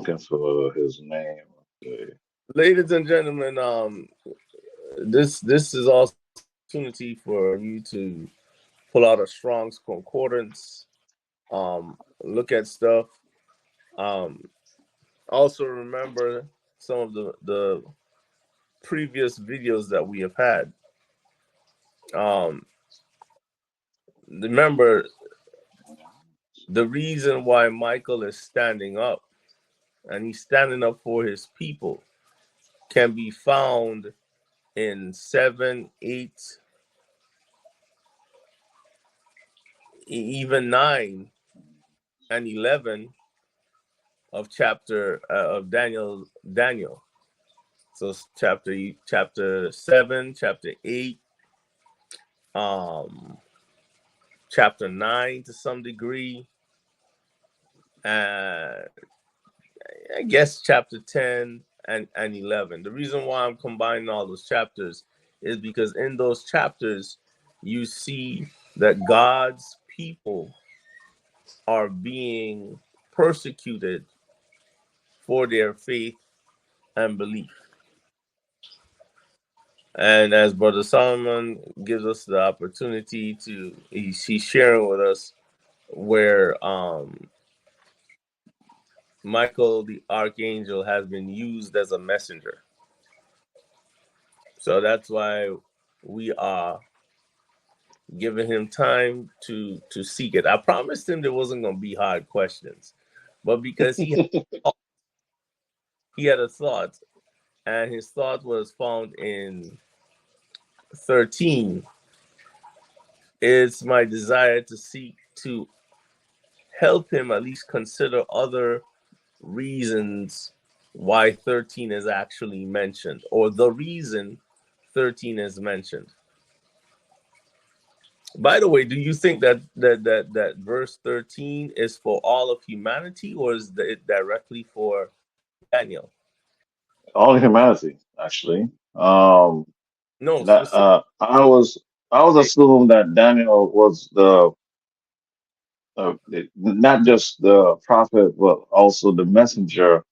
looking for his name. Okay. Ladies and gentlemen, this is also an opportunity for you to pull out a Strong's concordance, look at stuff. Um, Also remember some of the previous videos that we have had. Um, Remember the reason why Michael is standing up, and he's standing up for his people, can be found in 7, 8, even 9 and 11 of chapter of Daniel. So chapter 7, chapter 8, um, chapter 9 to some degree, and I guess chapter 10 and 11. The reason why I'm combining all those chapters is because in those chapters, you see that God's people are being persecuted for their faith and belief. And as Brother Solomon gives us the opportunity to, he's sharing with us where Michael the archangel has been used as a messenger. So that's why we are giving him time to seek it. I promised him there wasn't going to be hard questions, but because he had a thought, and his thought was found in 13. It's my desire to seek to help him at least consider other reasons why 13 is actually mentioned, or the reason 13 is mentioned. By the way, do you think that verse 13 is for all of humanity, or is it directly for Daniel? All humanity, actually. Um, No, that specific. I was assuming that Daniel was not just the prophet, but also the messenger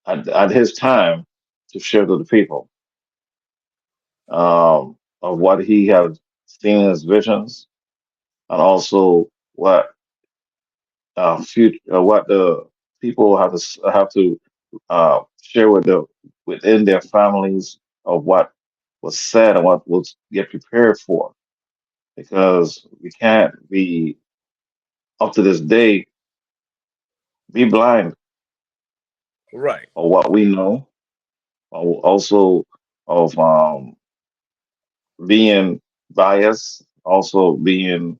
at his time to share to the people of what he had seen in his visions, and also what the people have to share within their families of what was said and what was get prepared for, because we can't be up to this day be blind Right, of what we know, also of being biased, also being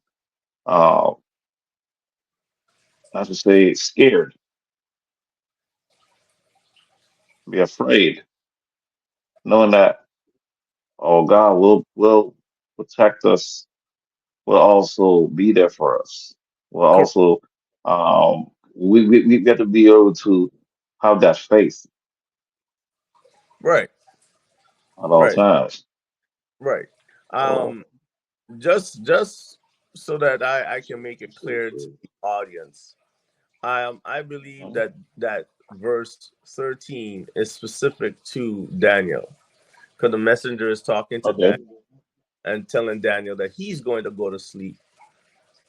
uh, I should say scared, be afraid, knowing that God will protect us, will also be there for us. Will also we get to be able to have that faith right, at all right, times. right. So Um, just so that I can make it clear to the audience, I believe that verse 13 is specific to Daniel, because the messenger is talking to okay. Daniel and telling Daniel that he's going to go to sleep,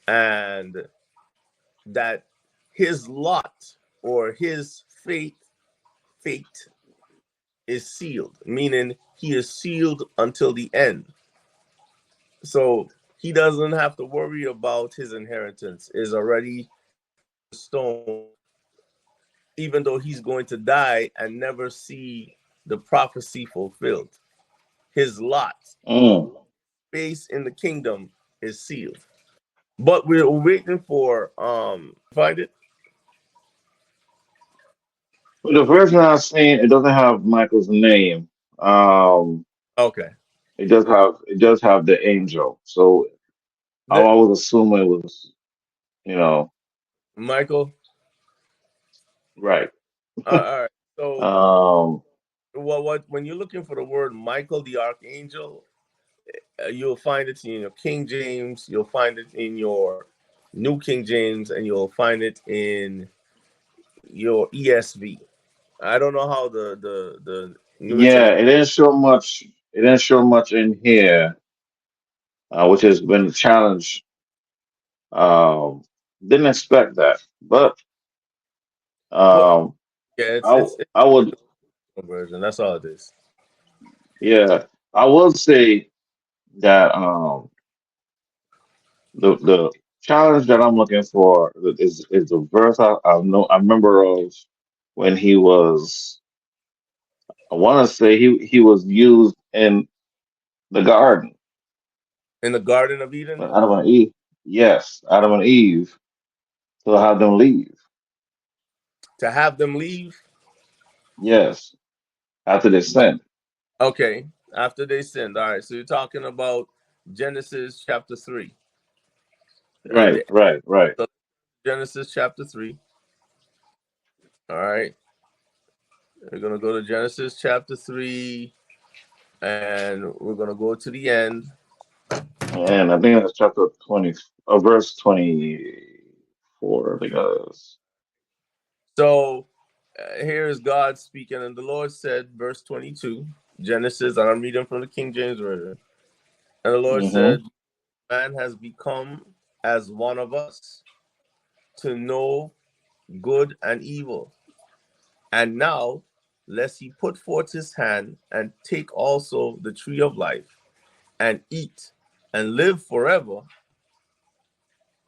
and that his lot or his fate is sealed, meaning he is sealed until the end. So he doesn't have to worry about his inheritance is already in stone, even though he's going to die and never see the prophecy fulfilled. His lot or Mm. space in the kingdom is sealed. But we're waiting for find it. But the version I've seen, it doesn't have Michael's name. Um, Okay. it does have the angel. So I Let always assume it was, you know, Michael. right. All right. So Um, what when you're looking for the word Michael the archangel, you'll find it in your King James, you'll find it in your New King James, and you'll find it in your ESV. I don't know how the New Yeah, International. it didn't show much. It didn't show much in here, which has been a challenge. Um, didn't expect that, but Well, um, yeah, it's I would, a version. That's all it is. yeah, I would say that the challenge that I'm looking for is the verse I know I remember of when he was. I want to say he was used in the garden, In the Garden of Eden, but Adam and Eve. Yes, Adam and Eve. So have them leave. to have them leave. Yes, after they sin. Okay, after they sinned. All right. So you're talking about Genesis chapter 3. Right, The right, right. Genesis chapter 3. All right. We're gonna go to Genesis chapter 3, and we're gonna go to the end. And I think that's chapter 20, verse 24, I think that is. So here is God speaking, and the Lord said, verse 22, Genesis, and I'm reading from the King James Version. And the Lord Mm-hmm. said, man has become as one of us to know good and evil. And now, lest he put forth his hand and take also the tree of life and eat and live forever.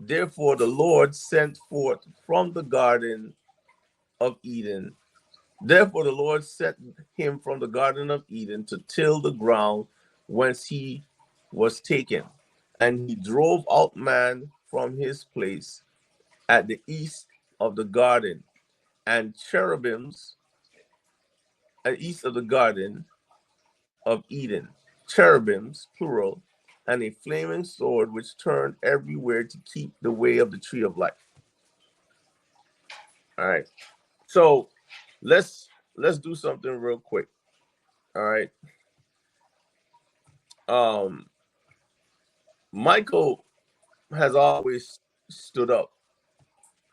Therefore, the Lord sent forth from the garden of Eden. Therefore, the Lord sent him from the garden of Eden to till the ground whence he was taken. And he drove out man from his place at the east of the garden, and cherubims at east of the garden of Eden, cherubims, plural, and a flaming sword which turned everywhere to keep the way of the tree of life. All right. So let's do something real quick. All right. Um, Michael has always stood up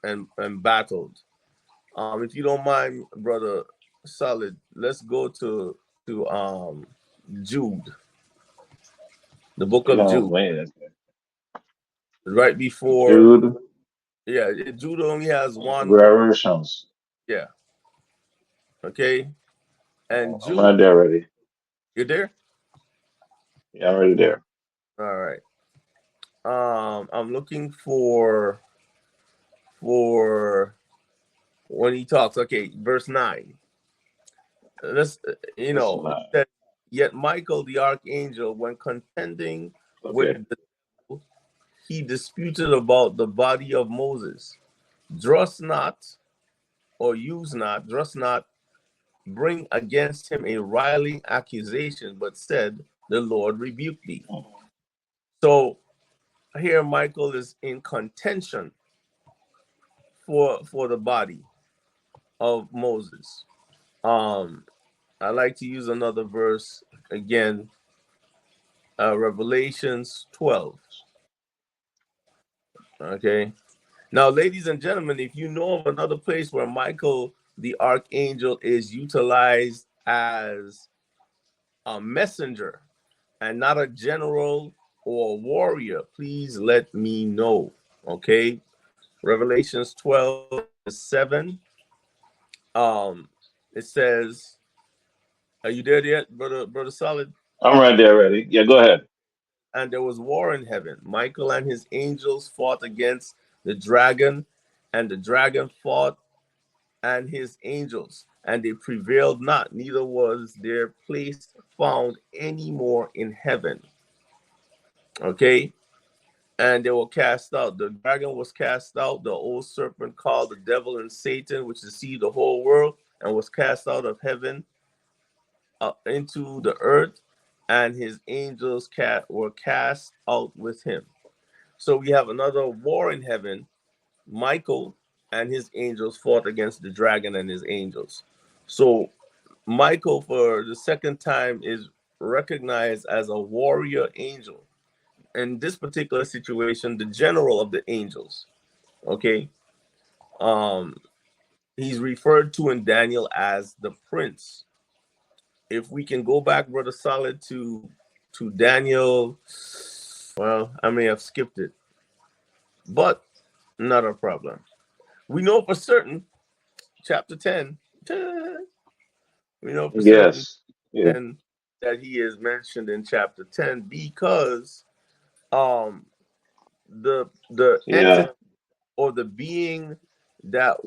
and battled. If you don't mind, brother Solid, let's go to Jude, the book You of know, Jude, man, right before. Jude, Yeah, Jude only has one verse. revelations. Yeah. Okay. And I'm Jude, right there already. you're there. Yeah, I'm already there. All right. I'm looking for when he talks. Okay, verse 9. Let's Verse 9. that yet Michael the archangel, when contending with Okay. the devil, he disputed about the body of Moses. Durst not, or use not, durst not bring against him a riling accusation, but said, the Lord rebuked thee. So here Michael is in contention for the body of Moses. Um, I like to use another verse again, Revelations 12. Okay. Now, ladies and gentlemen, if you know of another place where Michael the archangel is utilized as a messenger and not a general or a warrior, please let me know. Okay. Revelations 12:7. It says, are you there yet, brother Solid? I'm right there already. Yeah, go ahead. And there was war in heaven. Michael and his angels fought against the dragon, and the dragon fought and his angels, and they prevailed not, neither was their place found any more in heaven. Okay. And they were cast out. The dragon was cast out, the old serpent called the devil and Satan, which deceived the whole world, and was cast out of heaven into the earth, and his angels were cast out with him. So we have another war in heaven. Michael and his angels fought against the dragon and his angels. So Michael, for the second time, is recognized as a warrior angel. In this particular situation, the general of the angels. Okay. Um, he's referred to in Daniel as the prince. If we can go back, Brother Solid, to Daniel, well, I may have skipped it, but not a problem. We know for certain, chapter 10, we know for certain Yes. Yeah. 10 that he is mentioned in chapter 10 because um the Yeah. entity or the being that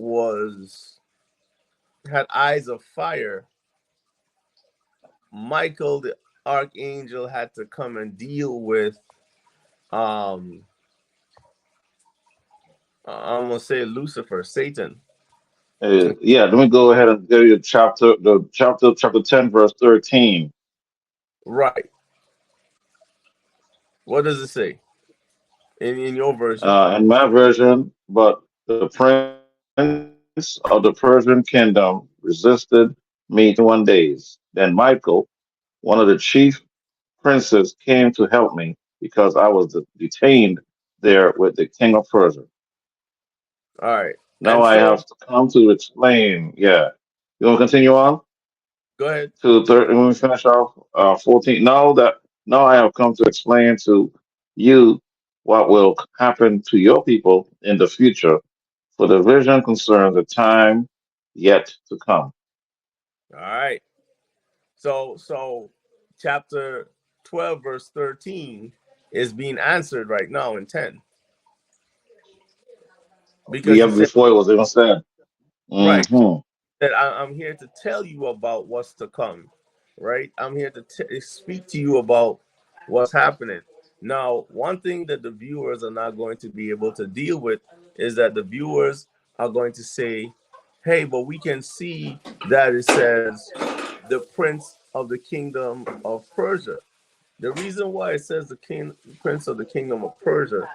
had eyes of fire, Michael the archangel had to come and deal with um I'm gonna say Lucifer, Satan. Yeah. Let me go ahead and give you chapter 10, verse 13. Right. What does it say in your version? In my version, but the prince of the Persian kingdom resisted me 21 days. Then Michael, one of the chief princes, came to help me because I was detained there with the king of Persia. All right. Now And I so have come to explain. Yeah. You want to continue on go ahead. to when we finish off 14? Now I have come to explain to you what will happen to your people in the future, for the vision concerns the time yet to come. All right. So chapter 12, verse 13 is being answered right now in 10. Because Yeah, he said, before it was even said. right. So Hmm. that I'm here to tell you about what's to come. Right. I'm here to speak to you about what's happening. Now, one thing that the viewers are not going to be able to deal with is that the viewers are going to say, hey, but we can see that it says the prince of the kingdom of Persia. The reason why it says the prince of the kingdom of Persia,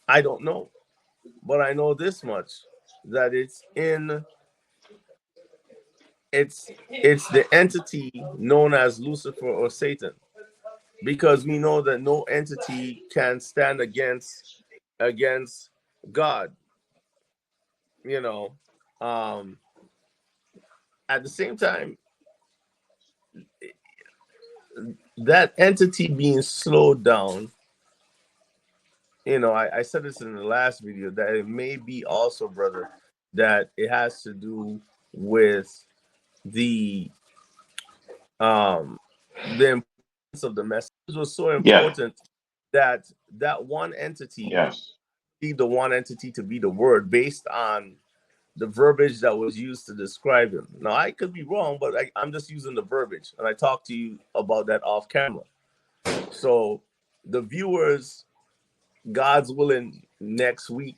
I don't know, but I know this much, that it's the entity known as Lucifer or Satan, because we know that no entity can stand against God. You know, um, at the same time, that entity being slowed down. I said this in the last video that it may be also, brother, that it has to do with the um the importance of the message was so Yeah. important that that one entity Yes. be the one entity to be the word based on the verbiage that was used to describe him. Now I could be wrong, but I'm just using the verbiage, and I talked to you about that off camera. So the viewers, God's willing, next week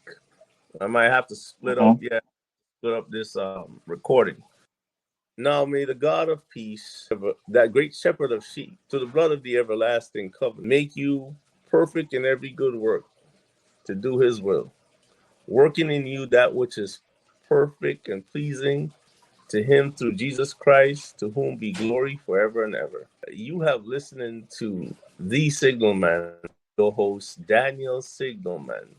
I might have to Hmm. split up this recording. Now may the God of peace, that great shepherd of sheep, to the blood of the everlasting covenant, make you perfect in every good work to do his will, working in you that which is perfect and pleasing to him through Jesus Christ, to whom be glory forever and ever. You have listened to The Signalman, your host, Daniel Signalman.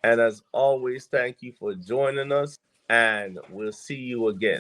And as always, thank you for joining us, and we'll see you again.